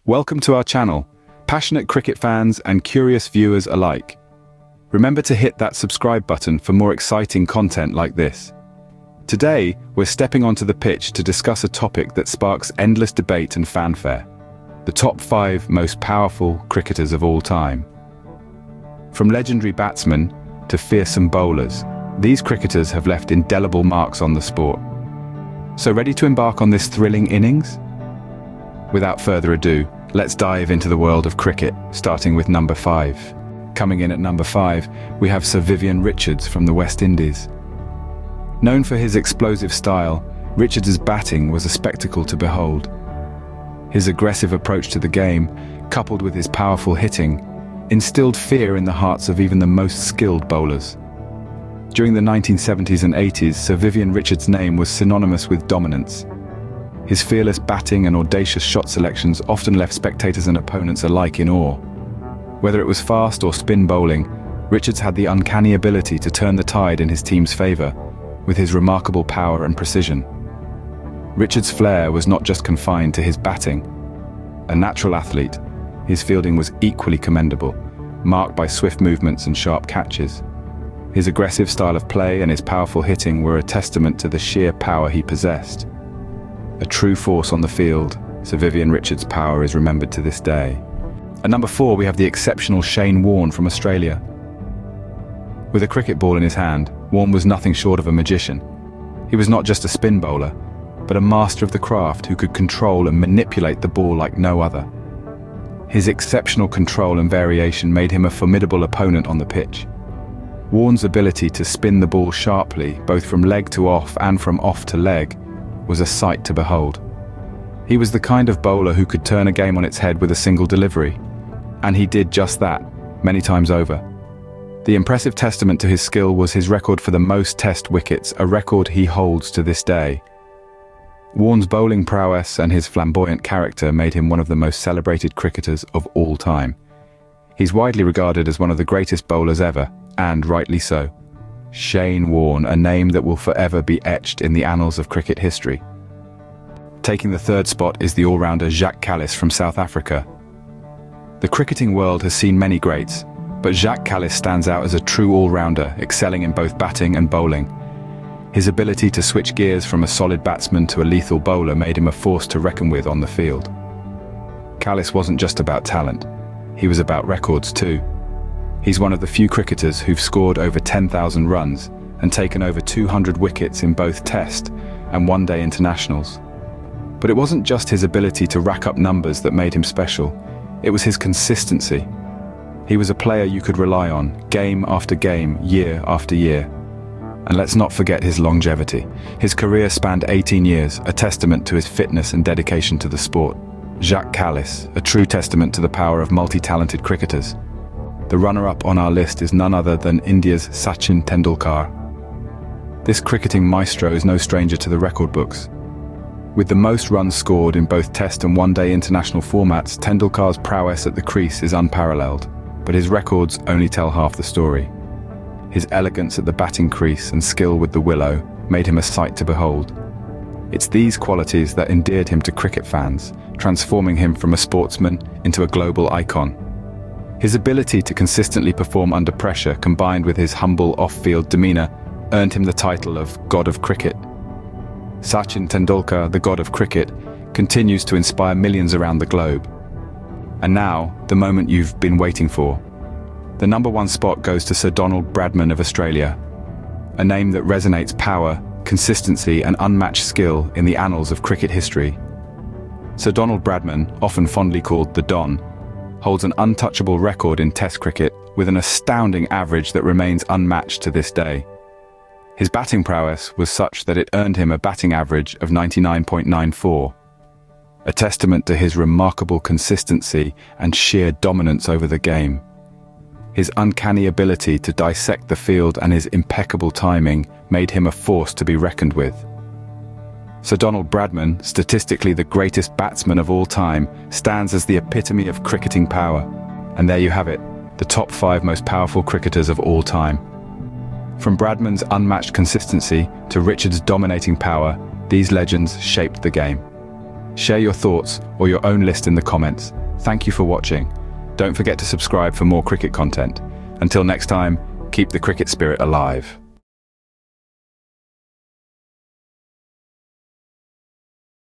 Welcome to our channel, passionate cricket fans and curious viewers alike. Remember to hit that subscribe button for more exciting content like this. Today, we're stepping onto the pitch to discuss a topic that sparks endless debate and fanfare: the top 5 most powerful cricketers of all time. From legendary batsmen to fearsome bowlers, these cricketers have left indelible marks on the sport. So ready to embark on this thrilling innings? Without further ado, let's dive into the world of cricket, starting with number 5. Coming in at number 5, we have Sir Vivian Richards from the West Indies. Known for his explosive style, Richards' batting was a spectacle to behold. His aggressive approach to the game, coupled with his powerful hitting, instilled fear in the hearts of even the most skilled bowlers. During the 1970s and 80s, Sir Vivian Richards' name was synonymous with dominance. His fearless batting and audacious shot selections often left spectators and opponents alike in awe. Whether it was fast or spin bowling, Richards had the uncanny ability to turn the tide in his team's favour, with his remarkable power and precision. Richards' flair was not just confined to his batting. A natural athlete, his fielding was equally commendable, marked by swift movements and sharp catches. His aggressive style of play and his powerful hitting were a testament to the sheer power he possessed. A true force on the field, Sir Vivian Richards' power is remembered to this day. At number 4, we have the exceptional Warne from Australia. With a cricket ball in his hand, Warne was nothing short of a magician. He was not just a spin bowler, but a master of the craft who could control and manipulate the ball like no other. His exceptional control and variation made him a formidable opponent on the pitch. Warne's ability to spin the ball sharply, both from leg to off and from off to leg, was a sight to behold. He was the kind of bowler who could turn a game on its head with a single delivery. And he did just that, many times over. The impressive testament to his skill was his record for the most Test wickets, a record he holds to this day. Warne's bowling prowess and his flamboyant character made him one of the most celebrated cricketers of all time. He's widely regarded as one of the greatest bowlers ever, and rightly so. Warne, a name that will forever be etched in the annals of cricket history. Taking the 3rd spot is the all-rounder Jacques Kallis from South Africa. The cricketing world has seen many greats, but Jacques Kallis stands out as a true all-rounder, excelling in both batting and bowling. His ability to switch gears from a solid batsman to a lethal bowler made him a force to reckon with on the field. Kallis wasn't just about talent, he was about records too. He's one of the few cricketers who've scored over 10,000 runs and taken over 200 wickets in both Test and one-day internationals. But it wasn't just his ability to rack up numbers that made him special, it was his consistency. He was a player you could rely on, game after game, year after year. And let's not forget his longevity. His career spanned 18 years, a testament to his fitness and dedication to the sport. Jacques Kallis, a true testament to the power of multi-talented cricketers. The runner-up on our list is none other than India's Sachin Tendulkar. This cricketing maestro is no stranger to the record books. With the most runs scored in both Test and one-day international formats, Tendulkar's prowess at the crease is unparalleled, but his records only tell half the story. His elegance at the batting crease and skill with the willow made him a sight to behold. It's these qualities that endeared him to cricket fans, transforming him from a sportsman into a global icon. His ability to consistently perform under pressure, combined with his humble off-field demeanour, earned him the title of God of Cricket. Sachin Tendulkar, the God of Cricket, continues to inspire millions around the globe. And now, the moment you've been waiting for. The number 1 spot goes to Sir Bradman of Australia, a name that resonates power, consistency and unmatched skill in the annals of cricket history. Sir Bradman, often fondly called the Don, holds an untouchable record in Test cricket with an astounding average that remains unmatched to this day. His batting prowess was such that it earned him a batting average of 99.94, a testament to his remarkable consistency and sheer dominance over the game. His uncanny ability to dissect the field and his impeccable timing made him a force to be reckoned with. Sir Bradman, statistically the greatest batsman of all time, stands as the epitome of cricketing power. And there you have it, the top 5 most powerful cricketers of all time. From Bradman's unmatched consistency to Richards' dominating power, these legends shaped the game. Share your thoughts or your own list in the comments. Thank you for watching. Don't forget to subscribe for more cricket content. Until next time, keep the cricket spirit alive.